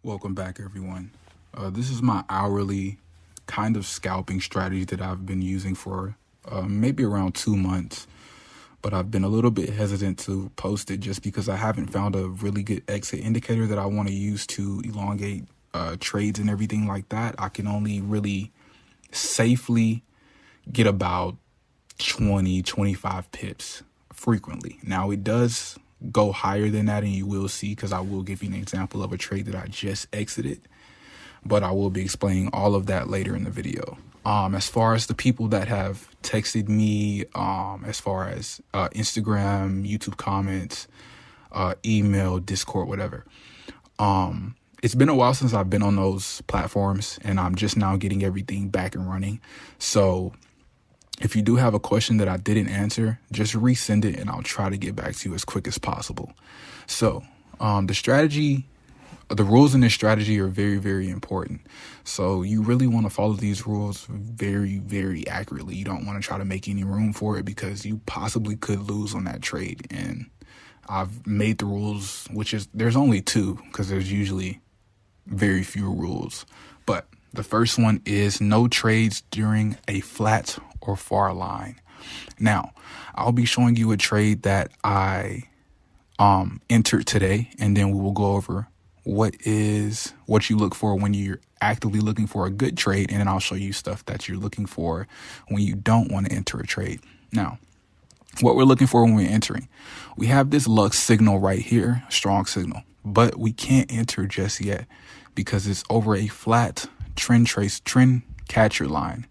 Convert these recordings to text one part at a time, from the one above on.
Welcome back, everyone. This is my hourly kind of scalping strategy that I've been using for maybe around 2 months, but I've been a little bit hesitant to post it just because I haven't found a really good exit indicator that I want to use to elongate trades and everything like that. I can only really safely get about 20-25 pips frequently. Now it does go higher than that, and you will see, because I will give you an example of a trade that I just exited, but I will be explaining all of that later in the video. As far as the people that have texted me, as far as Instagram, YouTube comments, email, Discord, whatever, it's been a while since I've been on those platforms, and I'm just now getting everything back and running. So if you do have a question that I didn't answer, just resend it and I'll try to get back to you as quick as possible. So the rules in this strategy are very, very important. So you really want to follow these rules very, very accurately. You don't want to try to make any room for it, because you possibly could lose on that trade. And I've made the rules, there's only two, because there's usually very few rules. But the first one is no trades during a flat or far line. Now, I'll be showing you a trade that I entered today, and then we will go over what you look for when you're actively looking for a good trade, and then I'll show you stuff that you're looking for when you don't want to enter a trade. Now, what we're looking for when we're entering, we have this Lux signal right here, strong signal, but we can't enter just yet because it's over a flat trend catcher line.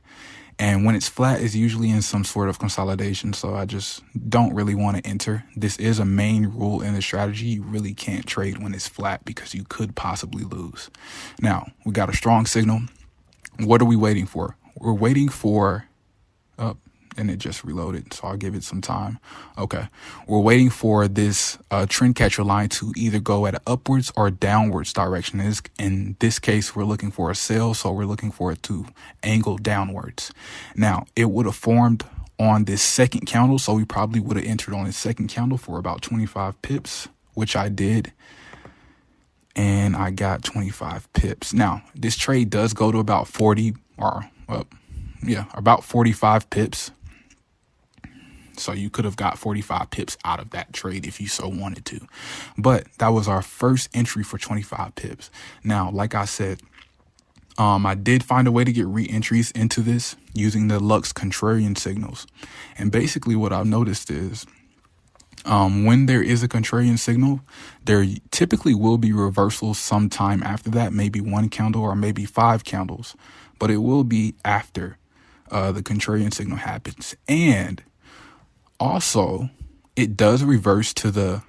And when it's flat, it's usually in some sort of consolidation. So I just don't really want to enter. This is a main rule in the strategy. You really can't trade when it's flat, because you could possibly lose. Now, we got a strong signal. What are we waiting for? We're waiting for, and it just reloaded, so I'll give it some time. Okay, we're waiting for this trend catcher line to either go at an upwards or downwards direction. In this case, we're looking for a sell, so we're looking for it to angle downwards. Now, it would have formed on this second candle, so we probably would have entered on this second candle for about 25 pips, which I did, and I got 25 pips. Now, this trade does go to about 45 pips. So you could have got 45 pips out of that trade if you so wanted to. But that was our first entry for 25 pips. Now, like I said, I did find a way to get re-entries into this using the Lux contrarian signals. And basically what I've noticed is when there is a contrarian signal, there typically will be reversals sometime after that, maybe one candle or maybe 5 candles. But it will be after the contrarian signal happens. And also, it does reverse to the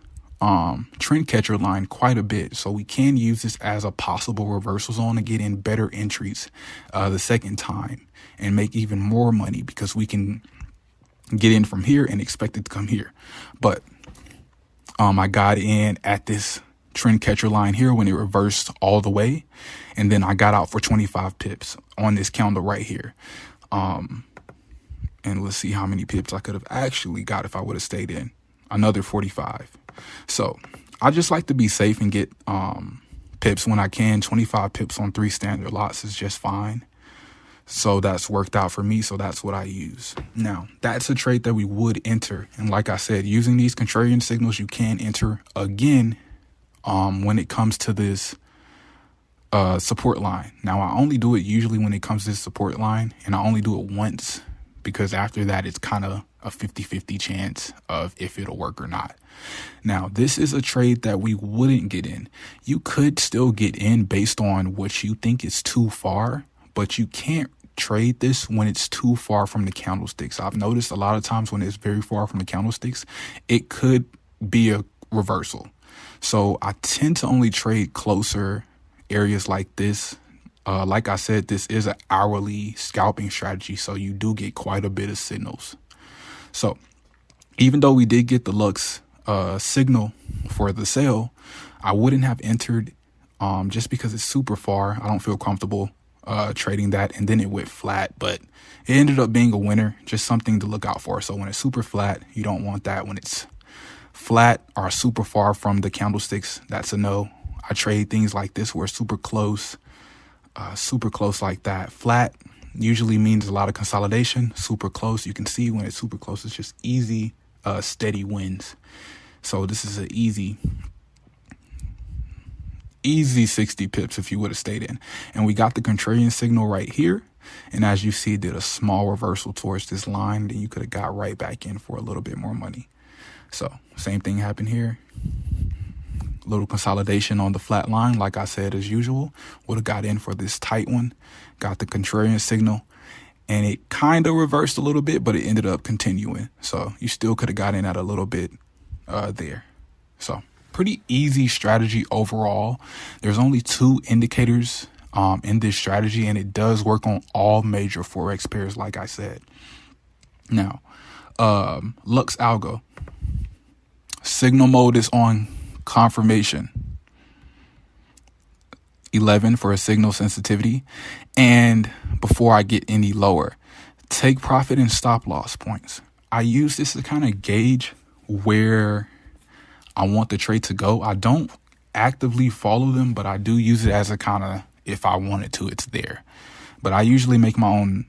trend catcher line quite a bit. So we can use this as a possible reversal zone to get in better entries the second time and make even more money, because we can get in from here and expect it to come here. But I got in at this trend catcher line here when it reversed all the way, and then I got out for 25 pips on this candle right here. And let's see how many pips I could have actually got if I would have stayed in. Another 45. So I just like to be safe and get pips when I can. 25 pips on 3 standard lots is just fine. So that's worked out for me. So that's what I use. Now, that's a trade that we would enter. And like I said, using these contrarian signals, you can enter again when it comes to this support line. Now, I only do it usually when it comes to this support line, and I only do it once, because after that, it's kind of a 50-50 chance of if it'll work or not. Now, this is a trade that we wouldn't get in. You could still get in based on what you think is too far, but you can't trade this when it's too far from the candlesticks. I've noticed a lot of times when it's very far from the candlesticks, it could be a reversal. So I tend to only trade closer areas like this. Like I said, this is an hourly scalping strategy, so you do get quite a bit of signals. So even though we did get the Lux signal for the sale, I wouldn't have entered just because it's super far. I don't feel comfortable trading that. And then it went flat, but it ended up being a winner, just something to look out for. So when it's super flat, you don't want that. When it's flat or super far from the candlesticks, that's a no. I trade things like this where it's super close like that. Flat usually means a lot of consolidation. Super close, you can see when it's super close, it's just easy, steady wins. So this is an easy 60 pips if you would have stayed in. And we got the contrarian signal right here. And as you see, did a small reversal towards this line. Then you could have got right back in for a little bit more money. So same thing happened here. Little consolidation on the flat line, like I said, as usual. Would have got in for this tight one. Got the contrarian signal. And it kind of reversed a little bit, but it ended up continuing. So you still could have got in at a little bit there. So pretty easy strategy overall. There's only 2 indicators in this strategy, and it does work on all major Forex pairs, like I said. Now, Lux Algo. Signal mode is on confirmation. 11 for a signal sensitivity. And before I get any lower, take profit and stop loss points. I use this to kind of gauge where I want the trade to go. I don't actively follow them, but I do use it as a kind of, if I wanted to, it's there. But I usually make my own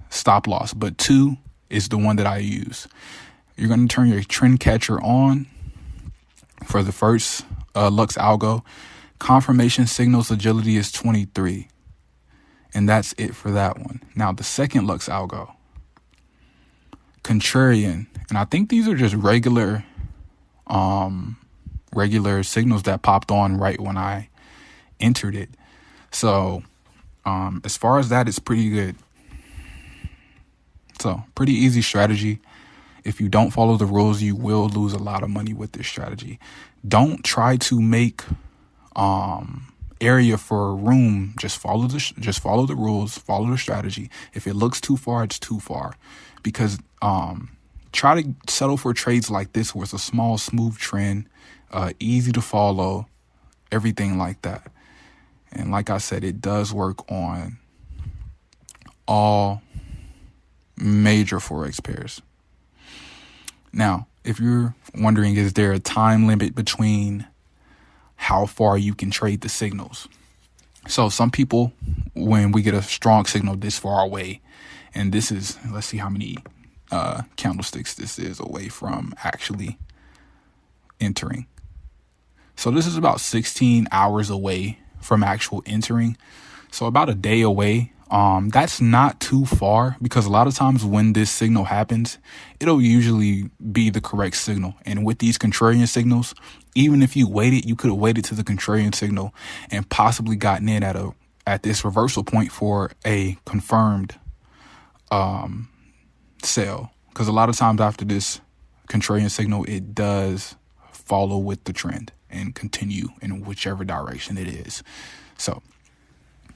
stop loss, but 2 is the one that I use. You're going to turn your trend catcher on for the first Lux Algo. Confirmation signals agility is 23. And that's it for that one. Now the second Lux Algo, contrarian. And I think these are just regular signals that popped on right when I entered it. So as far as that, it's pretty good. So pretty easy strategy. If you don't follow the rules, you will lose a lot of money with this strategy. Don't try to make area for room. Just follow the rules, follow the strategy. If it looks too far, it's too far. Because try to settle for trades like this where it's a small, smooth trend, easy to follow, everything like that. And like I said, it does work on all major Forex pairs. Now, if you're wondering, is there a time limit between how far you can trade the signals? So some people, when we get a strong signal this far away, and this is, let's see how many candlesticks this is away from actually entering. So this is about 16 hours away from actual entering. So about a day away. That's not too far, because a lot of times when this signal happens, it'll usually be the correct signal. And with these contrarian signals, even if you waited, you could have waited to the contrarian signal and possibly gotten in at this reversal point for a confirmed sell. Because a lot of times after this contrarian signal, it does follow with the trend and continue in whichever direction it is. So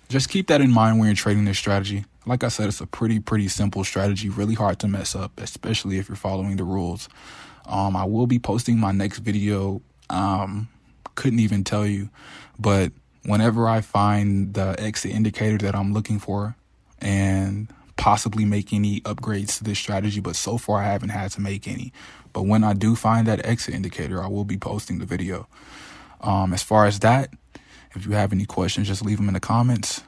just keep that in mind when you're trading this strategy. Like I said, it's a pretty simple strategy, really hard to mess up, especially if you're following the rules. I will be posting my next video. Couldn't even tell you, but whenever I find the exit indicator that I'm looking for and possibly make any upgrades to this strategy, but so far I haven't had to make any. But when I do find that exit indicator, I will be posting the video. As far as that, if you have any questions, just leave them in the comments.